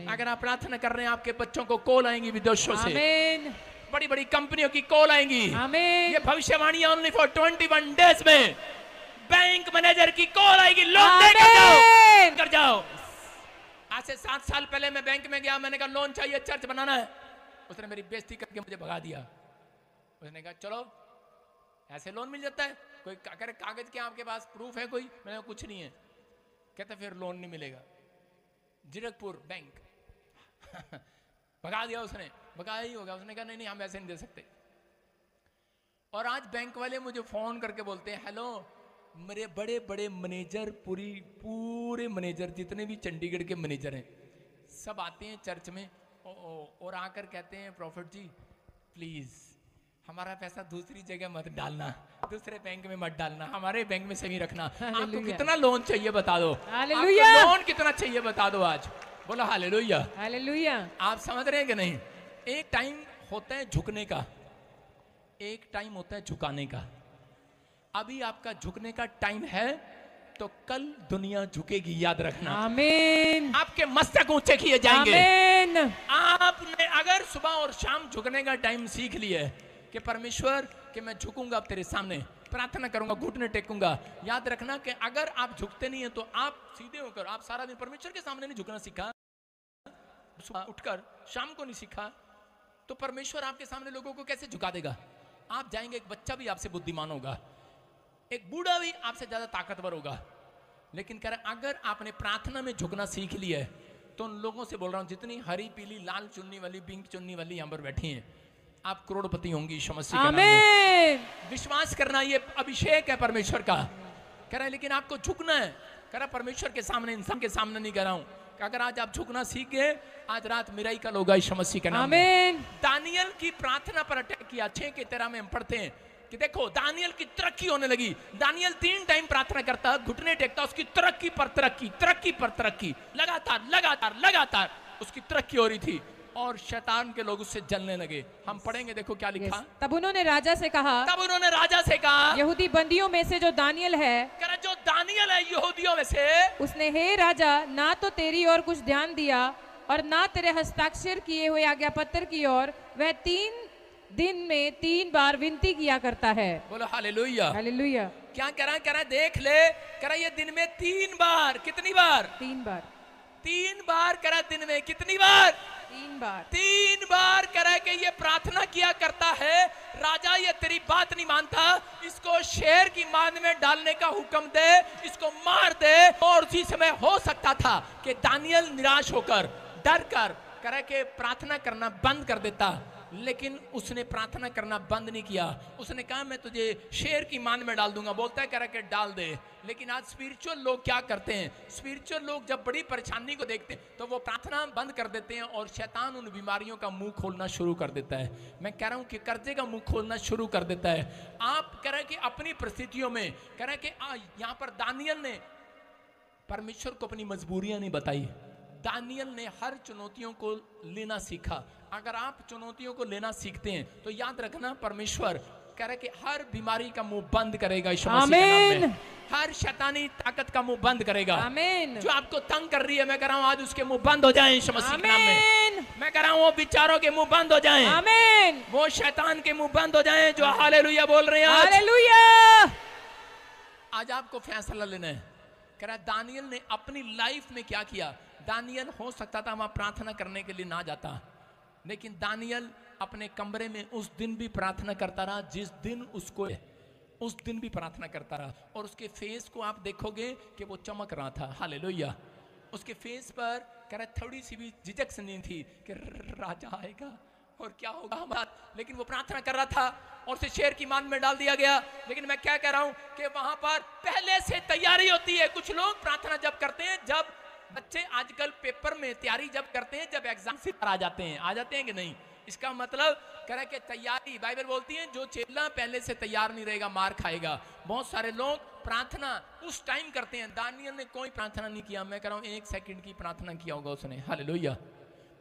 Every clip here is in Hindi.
अगर आप प्रार्थना कर रहे हैं, आपके बच्चों को कॉल आएंगी विदेशों से, बड़ी बड़ी कंपनियों की कॉल आएंगी। ये भविष्यवाणी ओनली फॉर 21 डेज में बैंक मैनेजर की कॉल आएगी, लोन देकर जाओ। आज से 7 साल पहले मैं बैंक में गया, मैंने कहा लोन चाहिए, चर्च बनाना है। उसने मेरी बेइज्जती करके मुझे भगा दिया। उसने कहा चलो ऐसे लोन मिल जाता है, कोई अगर कागज के आपके पास प्रूफ है कोई? मैंने कहा कुछ नहीं है। कहते फिर लोन नहीं मिलेगा। जीरकपुर बैंक भगा दिया उसने, भगाया ही होगा। उसने कहा नहीं नहीं हम ऐसे नहीं दे सकते। और आज बैंक वाले मुझे फोन करके बोलते हैं हेलो, मेरे बड़े बड़े मैनेजर, पूरे मैनेजर जितने भी चंडीगढ़ के मैनेजर हैं सब आते हैं चर्च में और आकर कहते हैं प्रॉफिट जी प्लीज हमारा पैसा दूसरी जगह मत डालना, दूसरे बैंक में मत डालना, हमारे बैंक में सही रखना। आपको कितना लोन चाहिए बता दो, लोन कितना चाहिए बता दो। आज बोला हालेलुया, हालेलुया। आप समझ रहे हैं कि नहीं? एक टाइम होता है झुकने का, एक टाइम होता है झुकाने का। अभी आपका झुकने का टाइम है तो कल दुनिया झुकेगी, याद रखना। आमीन। आपके मस्तक ऊंचे किए जाएंगे। आमीन। आपने अगर सुबह और शाम झुकने का टाइम सीख लिया कि परमेश्वर कि मैं झुकूंगा अब तेरे सामने, प्रार्थना करूंगा, घुटने टेकूंगा, याद रखना कि अगर आप झुकते नहीं है तो आप सीधे होकर, आप सारा दिन परमेश्वर के सामने नहीं झुकना सीखा, सुबह उठकर शाम को नहीं सीखा, तो परमेश्वर आपके सामने लोगों को कैसे झुका देगा? आप जाएंगे, एक बच्चा भी आपसे बुद्धिमान होगा, एक बूढ़ा भी आपसे ज्यादा ताकतवर होगा, लेकिन कह रहे अगर आपने प्रार्थना में झुकना सीख लिया है तो उन लोगों से बोल रहा हूं जितनी हरी पीली लाल चुन्नी वाली पिंक चुन्नी वाली यहां पर बैठी हैं, आप करोड़पति होंगी यीशु मसीह के नाम में। विश्वास करना, ये अभिषेक है परमेश्वर का। कह रहा है लेकिन आपको झुकना है। कह रहा परमेश्वर के सामने, इंसान के सामने नहीं कह रहा हूं। अगर आज आप झुकना सीख गए, आज रात मिराकल होगा यीशु मसीह के नाम में। दानियल की प्रार्थना पर अटैक किया। 6 के 13 में हम पढ़ते हैं कि देखो दानियल की तरक्की होने लगी। दानियल 3 टाइम प्रार्थना करता, घुटने टेकता, उसकी तरक्की पर तरक्की, तरक्की पर तरक्की, लगातार लगातार लगातार उसकी तरक्की हो रही थी और शैतान के लोग उससे जलने लगे। हम पढ़ेंगे, देखो क्या लिखा। तब उन्होंने राजा से कहा, यहूदी बंदियों में से जो दानियल है, जो दानियल है यहूदियों में से, उसने हे राजा ना तो तेरी ओर कुछ ध्यान दिया और ना तेरे हस्ताक्षर किए हुए आज्ञा पत्र की ओर, वह 3 दिन में 3 बार विनती किया करता है। बोलो हालेलुया, हालेलुया। क्या कह रहा देख ले, कह रहा ये दिन में 3 बार, कितनी बार? 3 बार। 3 बार कह रहा दिन में, कितनी बार? 3 बार। 3 बार कह रहा है कि ये प्रार्थना किया करता है। राजा ये तेरी बात नहीं मानता, इसको शेर की मान में डालने का हुक्म दे, इसको मार दे। और उसी समय हो सकता था कि दानियल निराश होकर, डर कर कह रहा है कि प्रार्थना करना बंद कर देता, लेकिन उसने प्रार्थना करना बंद नहीं किया। उसने कहा मैं तुझे शेर की मान में डाल दूंगा। बोलता है कह रहा कि डाल दे। लेकिन आज स्पिरिचुअल लोग क्या करते हैं? स्पिरिचुअल लोग जब बड़ी परेशानी को देखते हैं तो वो प्रार्थना बंद कर देते हैं और शैतान उन बीमारियों का मुंह खोलना शुरू कर देता है। मैं कह रहा हूं कि कर्जे का मुंह खोलना शुरू कर देता है। आप कह रहे कि अपनी परिस्थितियों में कह रहे कि यहां पर दानियल ने परमेश्वर को अपनी मजबूरियां नहीं बताई। दानियल ने हर चुनौतियों को लेना सीखा। अगर आप चुनौतियों को लेना सीखते हैं तो याद रखना परमेश्वर कह रहे कि हर बीमारी का मुंह बंद करेगा यीशु मसीह के नाम में। हर शैतानी ताकत का मुंह बंद करेगा। आमीन। जो आपको तंग कर रही है, मैं कह रहा हूं आज उसके मुंह बंद हो जाएं यीशु मसीह के नाम में। मैं कह रहा हूं वो विचारों के मुंह बंद हो जाएं। आमीन। वो शैतान के मुंह बंद हो जाएं जो हालेलुया बोल रहे हैं। हालेलुया। आज आपको फैसला लेना है। कह रहा दानियल ने अपनी लाइफ में क्या किया। दानियल हो सकता था वहां प्रार्थना करने के लिए ना जाता, लेकिन दानियल अपने कमरे में उस दिन भी प्रार्थना करता रहा, जिस दिन उसको, उस दिन भी प्रार्थना करता रहा। और उसके फेस को आप देखोगे कि वो चमक रहा था। हालेलुया। उसके फेस पर कह रहा थोड़ी सी भी झिझक नहीं थी कि राजा आएगा और क्या होगा हमारा, लेकिन वो प्रार्थना कर रहा था और उसे शेर की मान में डाल दिया गया। लेकिन मैं क्या कह रहा हूं कि वहां पर पहले से तैयारी होती है। कुछ लोग प्रार्थना जब करते हैं, जब बच्चे आजकल पेपर में तैयारी जब करते हैं, जब एग्जाम से आ जाते हैं कि नहीं, इसका मतलब करे कि तैयारी, बाइबल बोलती है जो चेला पहले से तैयार नहीं रहेगा मार खाएगा। बहुत सारे लोग प्रार्थना उस टाइम करते हैं। दानियल ने कोई प्रार्थना नहीं किया। मैं कह रहा हूं 1 सेकंड की प्रार्थना किया होगा उसने। हालेलुया।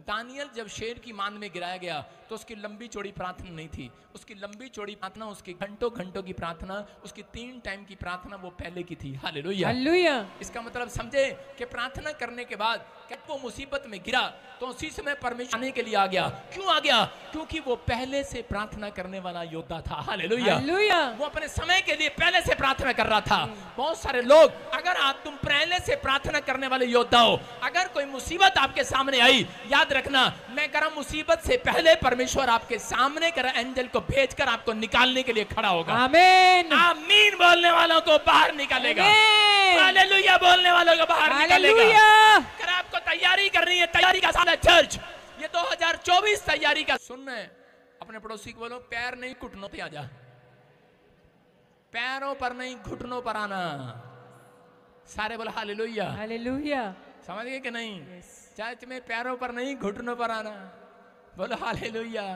दानियल जब शेर की मान में गिराया गया तो उसकी लंबी चौड़ी प्रार्थना नहीं थी। उसकी लंबी चौड़ी प्रार्थना, उसकी घंटों घंटों की प्रार्थना, उसकी 3 टाइम की प्रार्थना वो पहले की थी। हालेलुया। हालेलुया। इसका मतलब समझे कि प्रार्थना करने के बाद वो मुसीबत में गिरा तो उसी समय परमेश्वर आने के लिए आ गया। क्यों आ गया? क्योंकि वो पहले से प्रार्थना करने वाला योद्धा था। हालेलुया। वो अपने समय के लिए पहले से प्रार्थना कर रहा था। बहुत सारे लोग, अगर तुम पहले से प्रार्थना करने वाले योद्धा हो, अगर कोई मुसीबत आपके सामने आई, याद रखना, मैं कह रहा हूं मुसीबत से पहले परमेश्वर आपके सामने कर एंजल को भेजकर आपको निकालने के लिए खड़ा होगा। आमीन। आमीन बोलने वालों को बाहर निकालेगा। हालेलुया बोलने वालों को बाहर निकालेगा। अगर आपको तैयारी करनी है, तैयारी का साल है चर्च, ये 2024 तैयारी का। सुन रहे हैं? अपने पड़ोसी को बोलो, पैर नहीं घुटनों पे आजा, पैरों पर नहीं घुटनों पर आना। सारे बोलो हालेलुया। हालेलुया। समझ गए कि नहीं? चर्च में पैरों पर नहीं घुटनों पर आना। बोलो हालेलुया।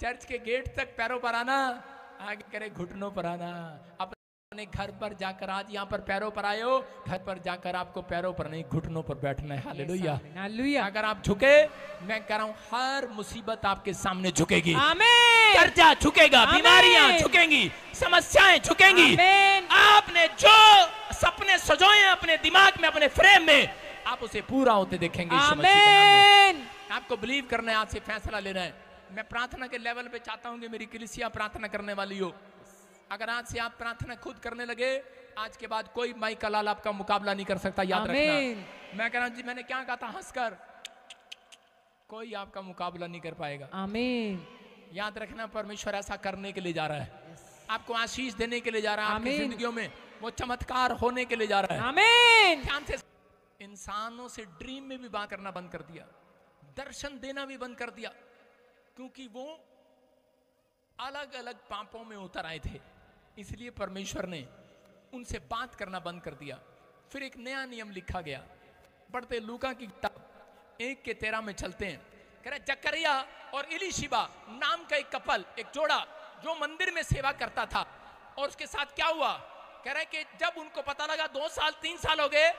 चर्च के गेट तक पैरों पर आना, आगे करे घुटनों पर आना। अपने घर पर जाकर, आज यहाँ पर पैरों पर आए हो, घर पर जाकर आपको पैरों पर नहीं घुटनों पर बैठना है। हालेलुया। हालेलुया। अगर आप झुके, मैं कह रहा हूँ हर मुसीबत आपके सामने झुकेगी। आमीन। कर्जा झुकेगा, बीमारियां झुकेंगी, समस्याएं झुकेंगी। आपने जो सपने सजोए अपने दिमाग में, अपने फ्रेम में, आप उसे पूरा होते देखेंगे। आमीन। आपको बिलीव करना है, आज से फैसला लेना है। मैं प्रार्थना के लेवल पे चाहता हूँ कि मेरी कलीसिया प्रार्थना करने वाली हो। अगर आज से आप प्रार्थना खुद करने लगे, आज के बाद कोई माई का लाल आपका मुकाबला नहीं कर सकता। याद रखना। मैं कह रहा हूं जी, मैंने क्या कहा था? हंसकर। कोई आपका मुकाबला नहीं कर पाएगा। आमीन। याद रखना, परमेश्वर ऐसा करने के लिए जा रहा है। आपको आशीष देने के लिए जा रहा है। आपकी जिंदगियों में वो चमत्कार होने के लिए जा रहा है। आमीन। ध्यान से। इंसानों से ड्रीम में भी बात करना बंद कर दिया, दर्शन देना भी बंद कर दिया, क्योंकि वो अलग अलग पापों में उतर आए थे। इसलिए परमेश्वर ने उनसे बात करना बंद कर दिया। फिर एक नया नियम लिखा गया। पढ़ते लूका की किताब 1:13 में चलते हैं। कह रहे जकरिया और इलीशिबा नाम का एक कपल, एक जोड़ा, जो मंदिर में सेवा करता था। और उसके साथ क्या हुआ? कह रहे कि जब उनको पता लगा 2 साल 3 साल हो गए,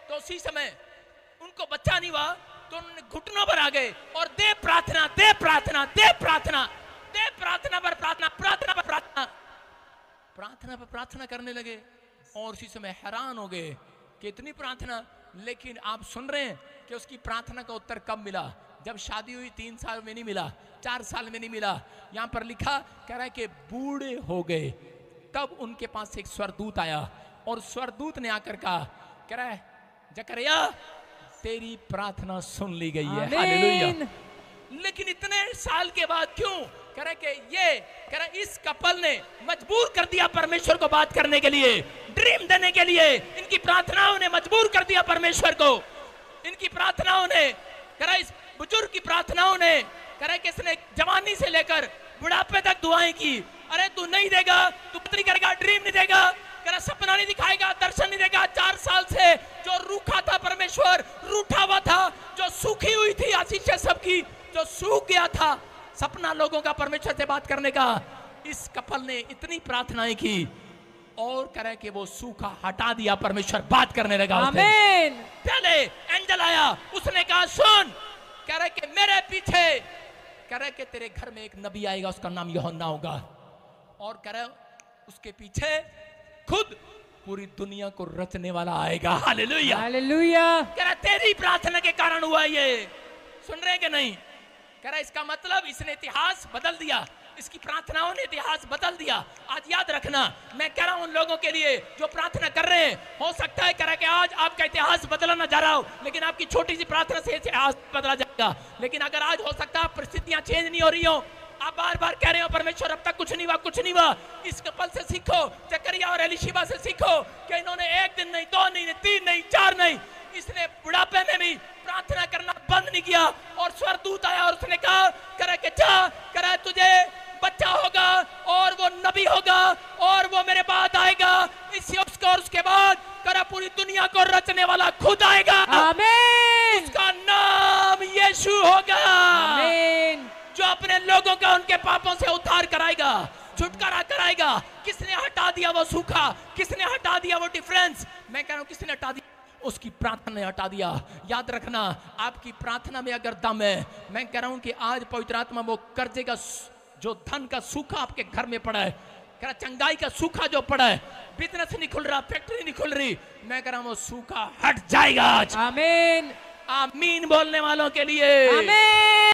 तो उसी समय उनको बच्चा नहीं हुआ, तो उन्होंने घुटनों पर आ गए और दे प्रार्थना, दे प्रार्थना, दे प्रार्थना, दे प्रार्थना पर प्रार्थना, प्रार्थना पर प्रार्थना, प्रार्थना पर प्रार्थना करने लगे। और उसी समय हैरान हो गए कि इतनी प्रार्थना। लेकिन आप सुन रहे हैं कि उसकी प्रार्थना का उत्तर कब मिला? जब शादी हुई 3 साल में नहीं मिला, 4 साल में नहीं मिला। यहां पर लिखा, कह रहा है कि बूढ़े हो गए, तब उनके पास एक स्वर्गदूत आया और स्वर्गदूत ने आकर कहा, कह रहा है जकरिया तेरी प्रार्थना सुन ली गई है। हालेलुया। लेकिन इतने साल के बाद क्यों? कह रहा है कि ये, कह रहा है इस कपल ने मजबूर कर दिया परमेश्वर को बात करने के लिए, ड्रीम देने के लिए। इनकी प्रार्थनाओं ने मजबूर कर दिया परमेश्वर को। इनकी प्रार्थनाओं ने, कह रहा है इस बुजुर्ग की प्रार्थनाओं ने, कह रहा है कि इसने जवानी से लेकर बुढ़ापे तक दुआएं की। अरे तू नहीं देगा, तू पत्नी करेगा, ड्रीम नहीं देगा, कह रहा सपना नहीं दिखाएगा, दर्शन नहीं देगा। 4 साल से जो रूखा था परमेश्वर, रूठा हुआ था, जो सूखी हुई थी आशीष सबकी, जो सूख गया था सपना लोगों का परमेश्वर से बात करने का, इस कपल ने इतनी प्रार्थनाएं की और कह रहे कि वो सूखा हटा दिया। परमेश्वर बात करने लगा। आमीन। पहले एंजल आया, उसने कहा सुन, कह रहे कि मेरे पीछे, कह रहे कि तेरे घर में एक नबी आएगा, उसका नाम यूहन्ना होगा। और कह रहे उसके पीछे खुद पूरी दुनिया को रचने वाला आएगा। हालेलुया। हालेलुया। कह रहा तेरी प्रार्थना के कारण हुआ ये। सुन रहे कि नहीं? कह रहा इसका मतलब इसने इतिहास बदल दिया, इसकी प्रार्थनाओं ने इतिहास बदल दिया। आज याद रखना, मैं कह रहा हूं उन लोगों के लिए जो प्रार्थना कर रहे हैं, हो सकता है कह रहा कि आज आपका इतिहास बदलना ना जा रहा हो, लेकिन आपकी छोटी सी प्रार्थना से इतिहास बदला जाएगा। लेकिन अगर आज हो सकता है परिस्थितियां चेंज नहीं हो रही हो, आप बार बार कह रहे हो परमेश्वर अब तक कुछ नहीं हुआ, कुछ नहीं हुआ। इस कपल से सीखो, जकरिया और एलीशिबा से सीखो कि इन्होंने 1 दिन नहीं, 2 नहीं, 3 नहीं, 4 नहीं, इसने बुढ़ापे में भी प्रार्थना करना बंद नहीं किया। और स्वर्गदूत आया और उसने कहा, करे कि जा, करे तुझे बच्चा होगा और वो नबी होगा और वो मेरे बाद आएगा। और उसके बाद करे पूरी दुनिया को रचने वाला खुद आएगा। आमीन। उसका नाम यीशु होगा। आमीन। जो अपने लोगों का उनके पापों से उद्धार कराएगा, छुटकारा कराएगा। किसने हटा दिया वो सूखा? किसने हटा दिया वो डिफरेंस? मैं कह रहा हूं किसने हटा दिया? उसकी प्रार्थना ने हटा दिया। याद रखना, आपकी प्रार्थना में अगर दम है, मैं कह रहा हूं कि आज पवित्र आत्मा वो कर्जे का, जो धन का सूखा आपके घर में पड़ा है, कह रहा चंगाई का सूखा जो पड़ा है, बिजनेस नहीं खुल रहा, फैक्ट्री नहीं खुल रही, मैं कह रहा हूं वो सूखा हट जाएगा आज। आमीन। आमीन बोलने वालों के लिए आमीन।